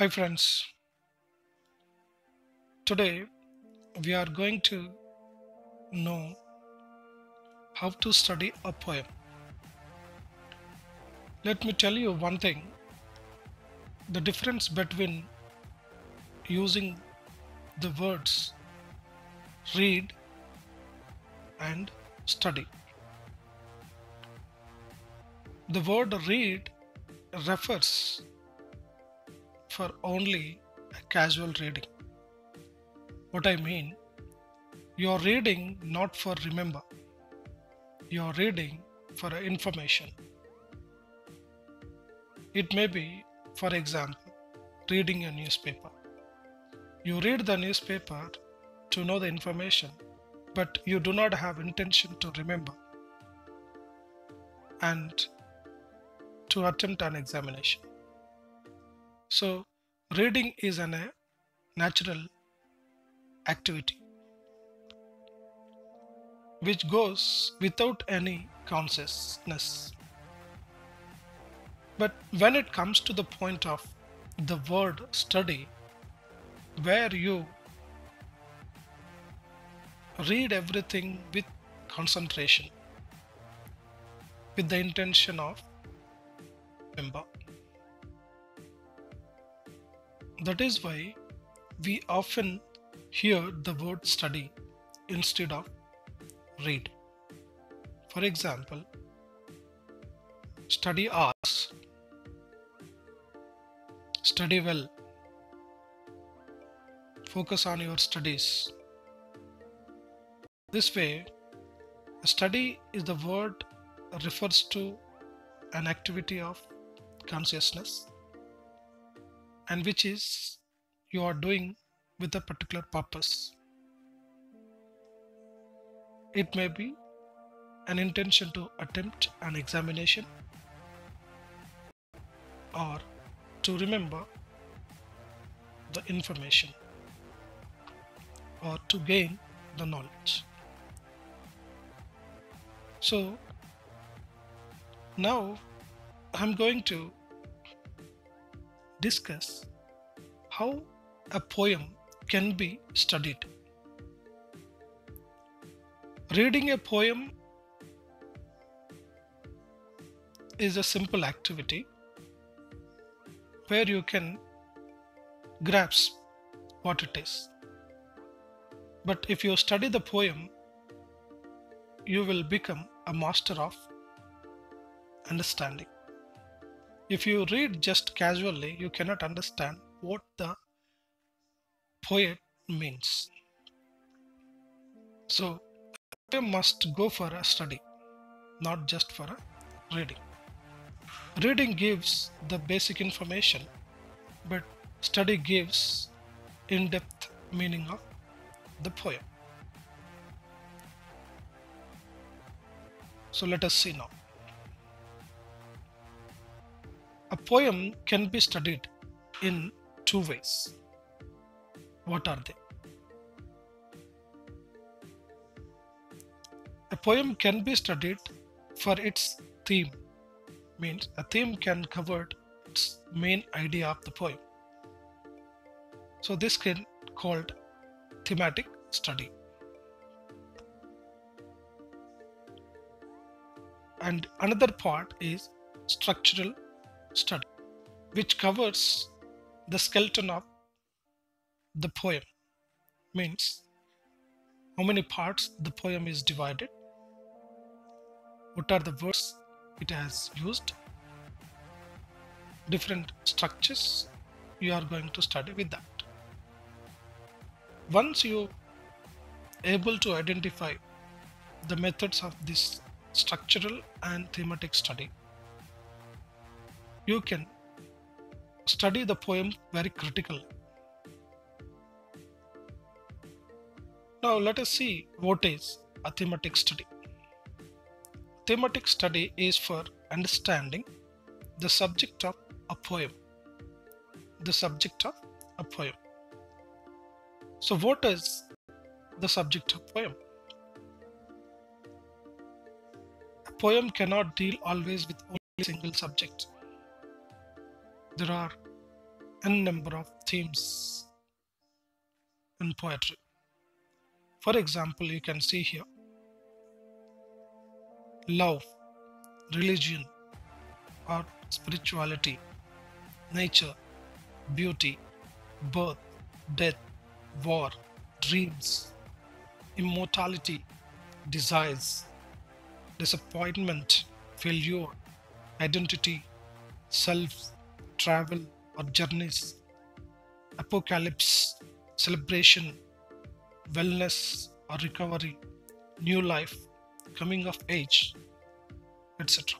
Hi friends, today we are going to know how to study a poem. Let me tell you one thing, the difference between using the words read and study. The word read refers for only a casual reading. What I mean, you're reading not for remember, you're reading for information. It may be, for example, reading a newspaper. You read the newspaper to know the information, but you do not have intention to remember and to attempt an examination. So, reading is a natural activity which goes without any consciousness. But when it comes to the point of the word study, where you read everything with concentration, with the intention of remember. That is why we often hear the word study instead of read. For example, study hours, study well, focus on your studies. This way, study is the word refers to an activity of consciousness and which is you are doing with a particular purpose. It may be an intention to attempt an examination or to remember the information or to gain the knowledge. So now I'm going to discuss how a poem can be studied. Reading a poem is a simple activity where you can grasp what it is. But if you study the poem, you will become a master of understanding. If you read just casually, you cannot understand what the poet means. So, you must go for a study, not just for a reading. Reading gives the basic information, but study gives in-depth meaning of the poem. So let us see now. A poem can be studied in two ways. What are they? A poem can be studied for its theme, means a theme can cover its main idea of the poem. So this can called thematic study. And another part is structural study, which covers the skeleton of the poem, means how many parts the poem is divided, what are the words it has used, different structures you are going to study with that. Once you able to identify the methods of this structural and thematic study, you can study the poem very critically. Now let us see what is a thematic study. Thematic study is for understanding the subject of a poem. The subject of a poem. So what is the subject of poem? A poem cannot deal always with only a single subject. There are n number of themes in poetry. For example, you can see here love, religion or spirituality, nature, beauty, birth, death, war, dreams, immortality, desires, disappointment, failure, identity, self, travel or journeys, apocalypse, celebration, wellness or recovery, new life, coming of age, etc.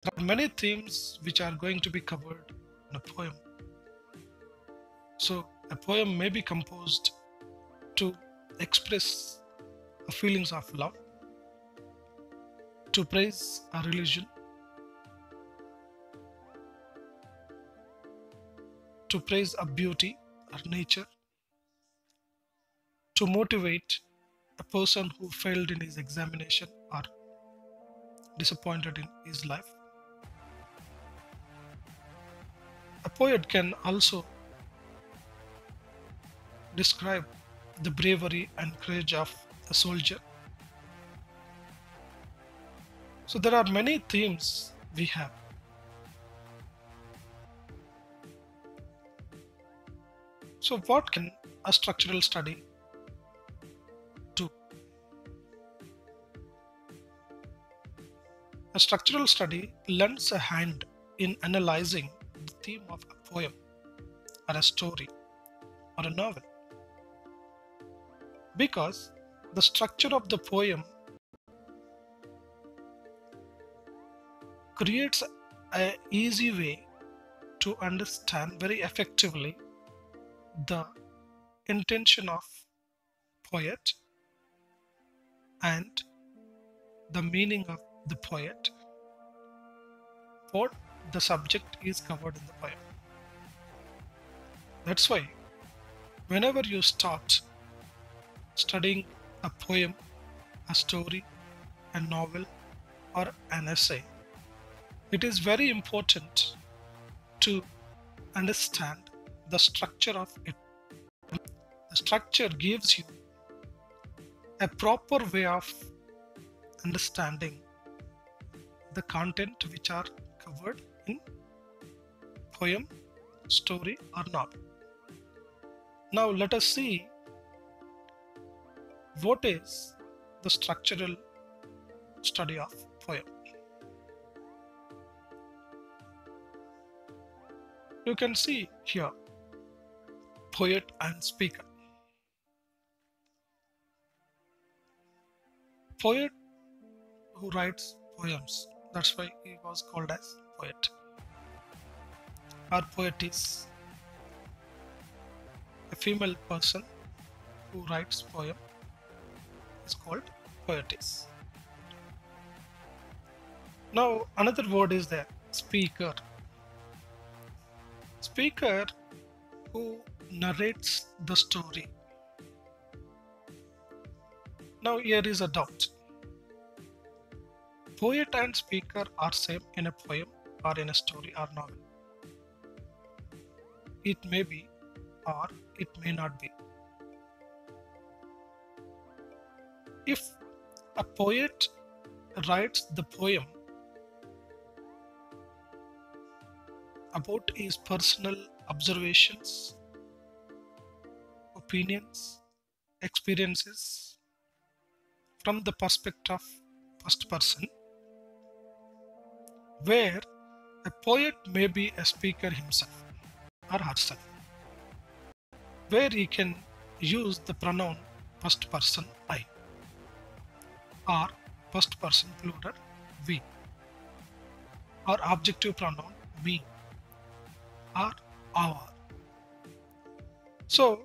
There are many themes which are going to be covered in a poem. So, a poem may be composed to express feelings of love, to praise a religion, to praise a beauty or nature, to motivate a person who failed in his examination or disappointed in his life. A poet can also describe the bravery and courage of a soldier. So there are many themes we have. So what can a structural study do? A structural study lends a hand in analyzing the theme of a poem or a story or a novel, because the structure of the poem creates an easy way to understand very effectively the intention of poet and the meaning of the poet, what the subject is covered in the poem. That's why whenever you start studying a poem, a story, a novel, or an essay, it is very important to understand the structure of it. The structure gives you a proper way of understanding the content which are covered in poem, story, or novel. Now let us see what is the structural study of poem. You can see here poet and speaker. Poet who writes poems, that's why he was called as poet, or poetess. A female person who writes poem is called poetess. Now another word is there, speaker. Speaker who narrates the story. Now here is a doubt. Poet and speaker are same in a poem or in a story or novel. It may be or it may not be. If a poet writes the poem about his personal observations, opinions, experiences from the perspective of first person, where a poet may be a speaker himself or herself, where he can use the pronoun first person I or first person plural we, or objective pronoun me or our. So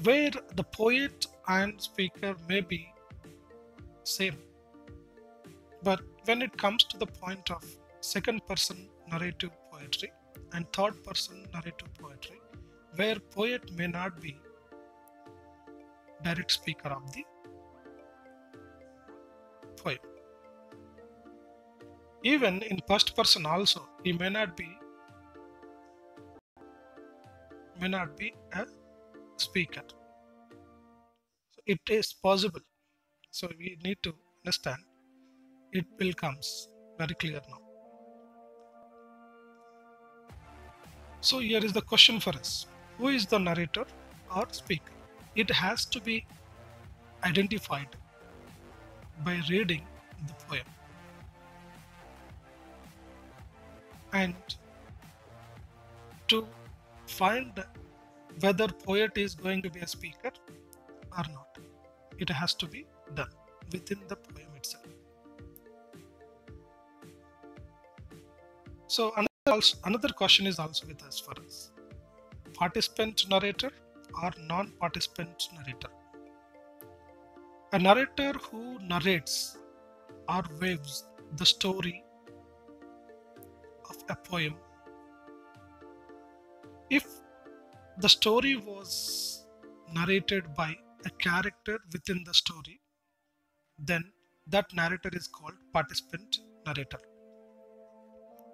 where the poet and speaker may be same, but when it comes to the point of second person narrative poetry and third person narrative poetry, where poet may not be direct speaker of the poem. Even in first person also, he may not be may not be a speaker. So it is possible. So we need to understand. It will comes very clear now. So here is the question for us. Who is the narrator or speaker? It has to be identified by reading the poem. And to find whether poet is going to be a speaker or not, it has to be done within the poem itself. So another question is also with us for us. Participant narrator or non-participant narrator? A narrator who narrates or waves the story of a poem. If the story was narrated by a character within the story, then that narrator is called participant narrator.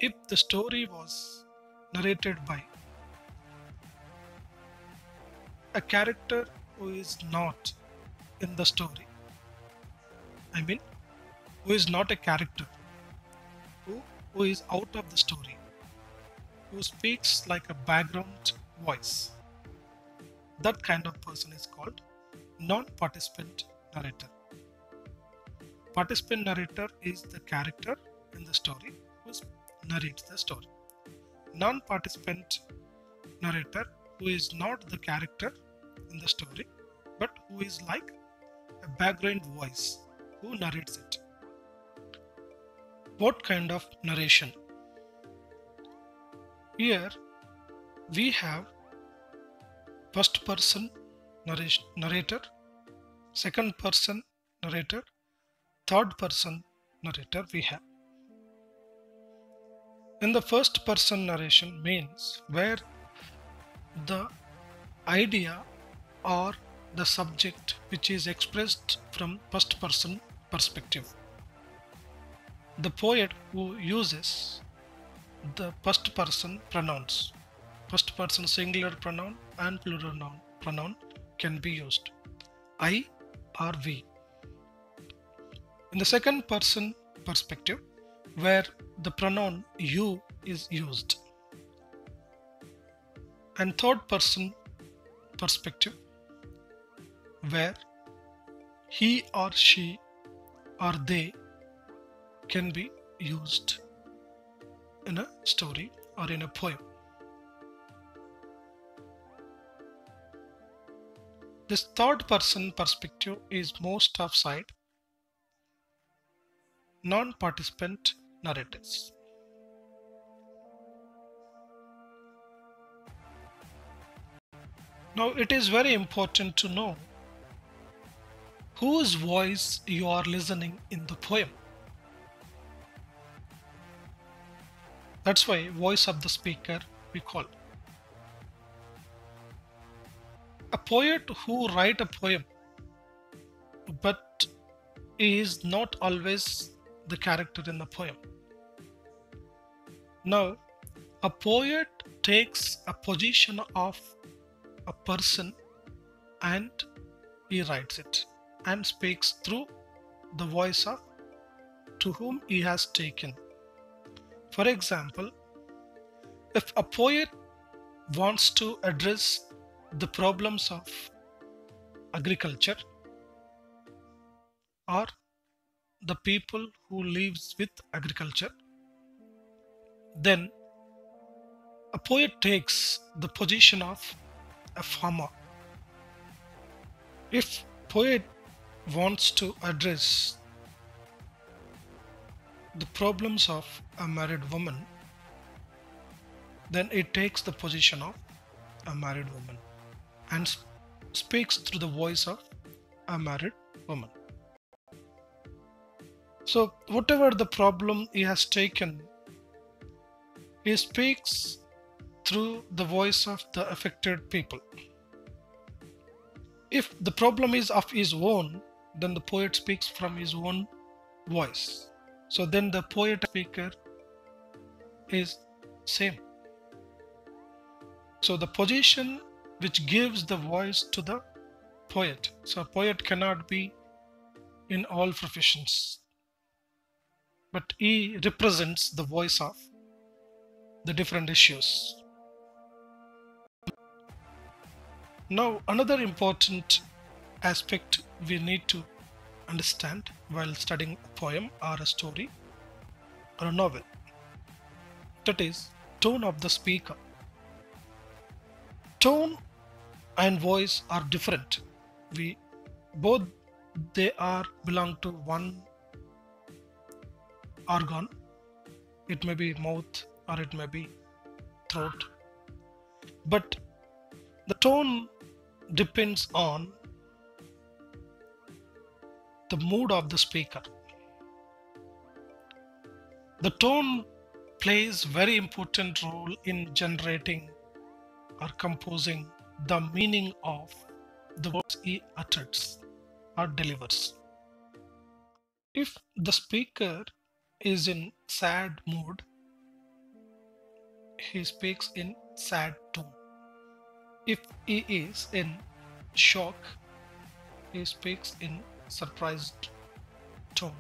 If the story was narrated by a character who is not in the story, who is not a character, who is out of the story, who speaks like a background voice, that kind of person is called non-participant narrator. Participant narrator is the character in the story who narrates the story. Non-participant narrator who is not the character in the story, but who is like a background voice who narrates it. What kind of narration? Here we have first person narrator, second person narrator, third person narrator we have. In the first person narration means where the idea or the subject which is expressed from first person perspective. The poet who uses the first person pronouns, first person singular pronoun and plural pronoun can be used, I or we. In the second person perspective, where the pronoun you is used, and third person perspective, where he or she or they can be used in a story or in a poem. This third person perspective is most of side non-participant narrators. Now it is very important to know whose voice you are listening in the poem. That's why voice of the speaker we call. A poet who write a poem but is not always the character in the poem. Now a poet takes a position of a person and he writes it and speaks through the voice of to whom he has taken. For example, if a poet wants to address the problems of agriculture or the people who lives with agriculture, then a poet takes the position of a farmer. If poet wants to address the problems of a married woman, then it takes the position of a married woman and speaks through the voice of a married woman. So whatever the problem he has taken, he speaks through the voice of the affected people. If the problem is of his own, then the poet speaks from his own voice. So then the poet speaker is same. So the position which gives the voice to the poet. So a poet cannot be in all professions, but he represents the voice of the different issues. Now, another important aspect we need to understand while studying a poem or a story or a novel, that is tone of the speaker. Tone and voice are different. We both they are belong to one organ. It may be mouth or it may be throat, but the tone depends on the mood of the speaker. The tone plays very important role in generating or composing the meaning of the words he utters or delivers. If the speaker is in sad mood, he speaks in sad tone. If he is in shock, he speaks in surprised tone.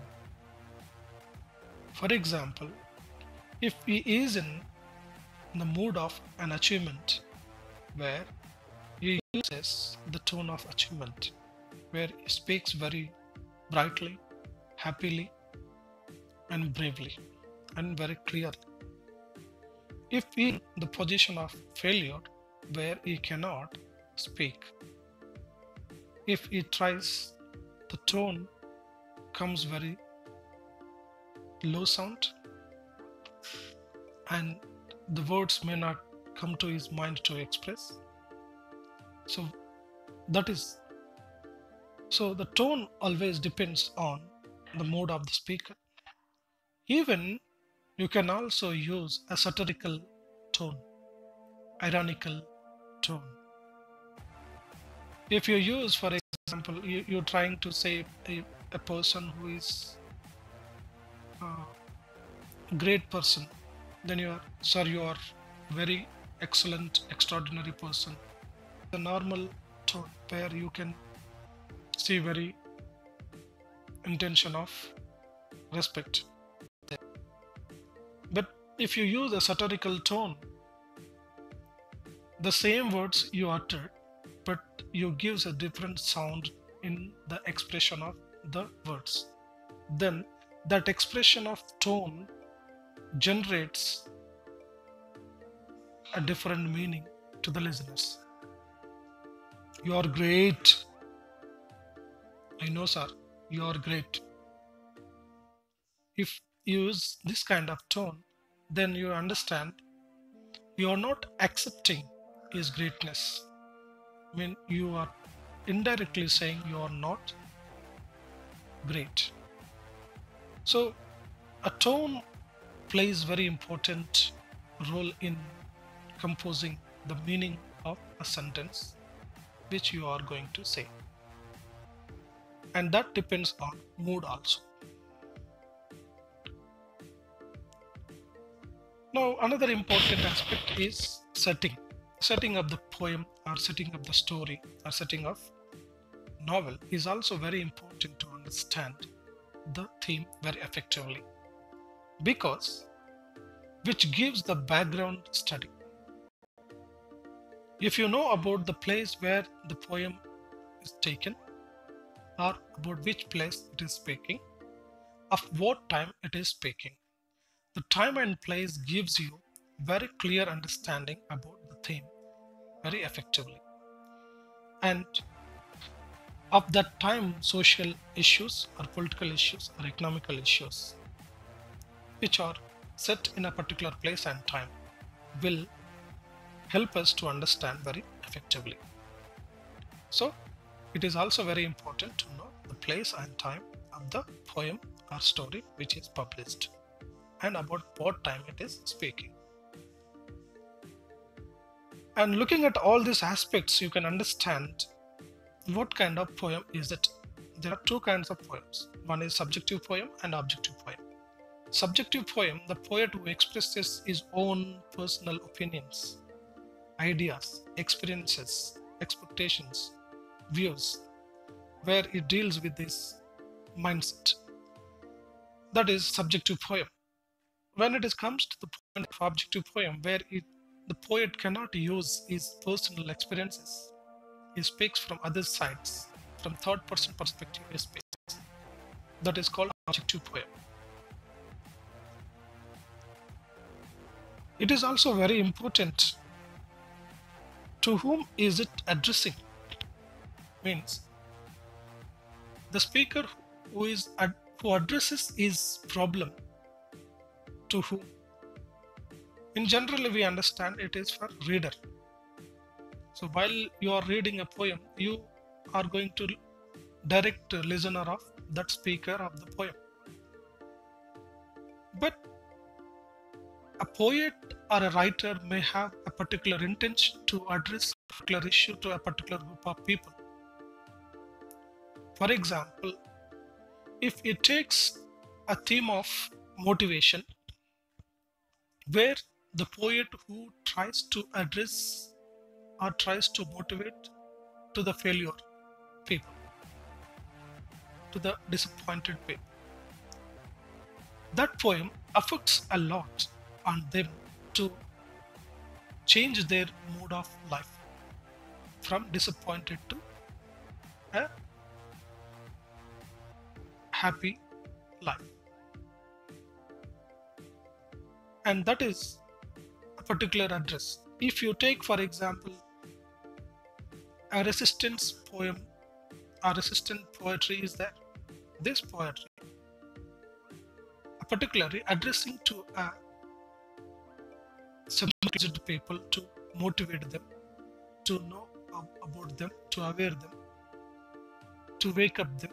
For example, if he is in the mood of an achievement, where he uses the tone of achievement, where he speaks very brightly, happily, and bravely, and very clearly. If he in the position of failure, where he cannot speak, if he tries, the tone comes very low sound, and the words may not come to his mind to express. So that is, so the tone always depends on the mood of the speaker. Even you can also use a satirical tone, ironical tone. If you use, for example, you're trying to say a person who is a great person, then you are, sir, you are very excellent, extraordinary person. The normal tone where you can see very intention of respect. But if you use a satirical tone, the same words you uttered, but you gives a different sound in the expression of the words. Then that expression of tone generates a different meaning to the listeners. You are great. I know, sir, you are great. If you use this kind of tone, then you understand you are not accepting his greatness. I mean, you are indirectly saying you are not great. So a tone plays very important role in composing the meaning of a sentence which you are going to say, and that depends on mood also. Now another important aspect is setting of the poem or setting of the story or setting of novel is also very important to understand the theme very effectively, because which gives the background study. If you know about the place where the poem is taken, or about which place it is speaking, of what time it is speaking, the time and place gives you very clear understanding about the theme very effectively. And of that time, social issues or political issues or economical issues which are set in a particular place and time will help us to understand very effectively. So it is also very important to know the place and time of the poem or story which is published, and about what time it is speaking. And looking at all these aspects, you can understand what kind of poem is it. There are two kinds of poems. One is subjective poem and objective poem. Subjective poem, the poet who expresses his own personal opinions ideas, experiences, expectations, views, where it deals with this mindset. That is subjective poem. When it comes to the point of objective poem, where the poet cannot use his personal experiences, he speaks from other sides, from third person perspective he speaks. That is called objective poem. It is also very important to whom is it addressing. Means the speaker who addresses his problem to whom. In general, we understand it is for reader. So while you are reading a poem, you are going to direct the listener of that speaker of the poem. But a poet or a writer may have a particular intention to address a particular issue to a particular group of people. For example, if it takes a theme of motivation, where the poet who tries to address or tries to motivate to the failure people, to the disappointed people, that poem affects a lot on them to change their mode of life from disappointed to a happy life. And that is a particular address. If you take, for example, a resistance poem or resistant poetry is there. This poetry, particularly addressing to a symbolized people to motivate them, to know about them, to aware them, to wake up them,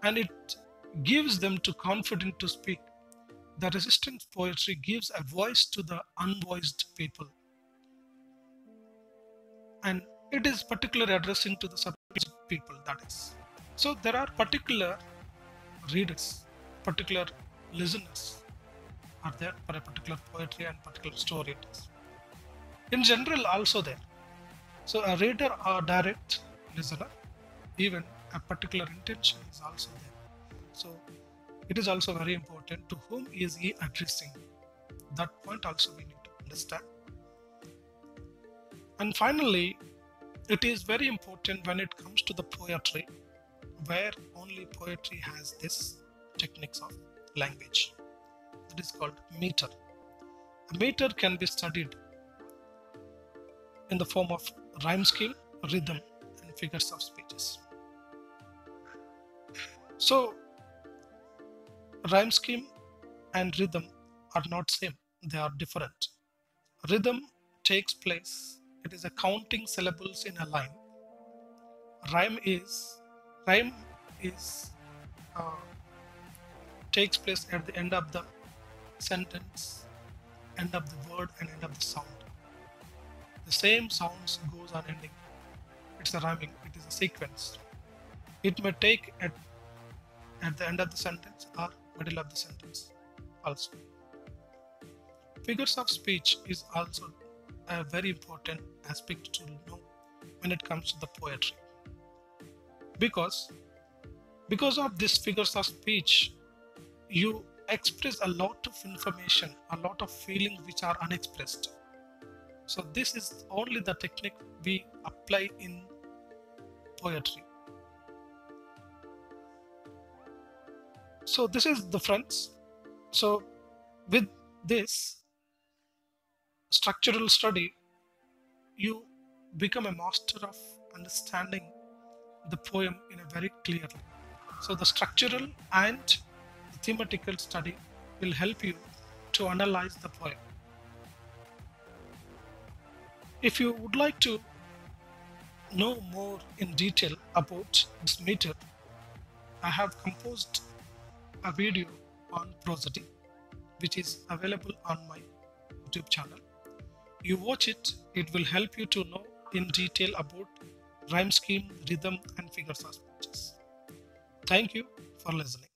and it gives them to confident to speak. The resistance poetry gives a voice to the unvoiced people, and it is particularly addressing to the subject people, that is. So there are particular readers, particular listeners are there for a particular poetry and particular story it is. In general also there. So a reader or direct listener, even a particular intention is also there. So it is also very important to whom is he addressing. That point also we need to understand. And finally, it is very important when it comes to the poetry, where only poetry has this techniques of language. That is called meter. A meter can be studied in the form of rhyme scheme, rhythm, and figures of speeches. So rhyme scheme and rhythm are not same, they are different. Rhythm takes place, it is a counting syllables in a line. Rhyme is takes place at the end of the sentence, end of the word, and end of the sound. The same sounds goes on ending. It's a rhyming, it is a sequence. It may take at the end of the sentence or middle of the sentence also. Figures of speech is also a very important aspect to know when it comes to the poetry. Because of these figures of speech, you express a lot of information, a lot of feelings which are unexpressed. So this is only the technique we apply in poetry. So this is the friends. So with this structural study, you become a master of understanding the poem in a very clearly. So the structural and the thematical study will help you to analyze the poem. If you would like to know more in detail about this meter, I have composed a video on prosody, which is available on my YouTube channel. You watch it, it will help you to know in detail about rhyme scheme, rhythm, and figures of speeches. Thank you for listening.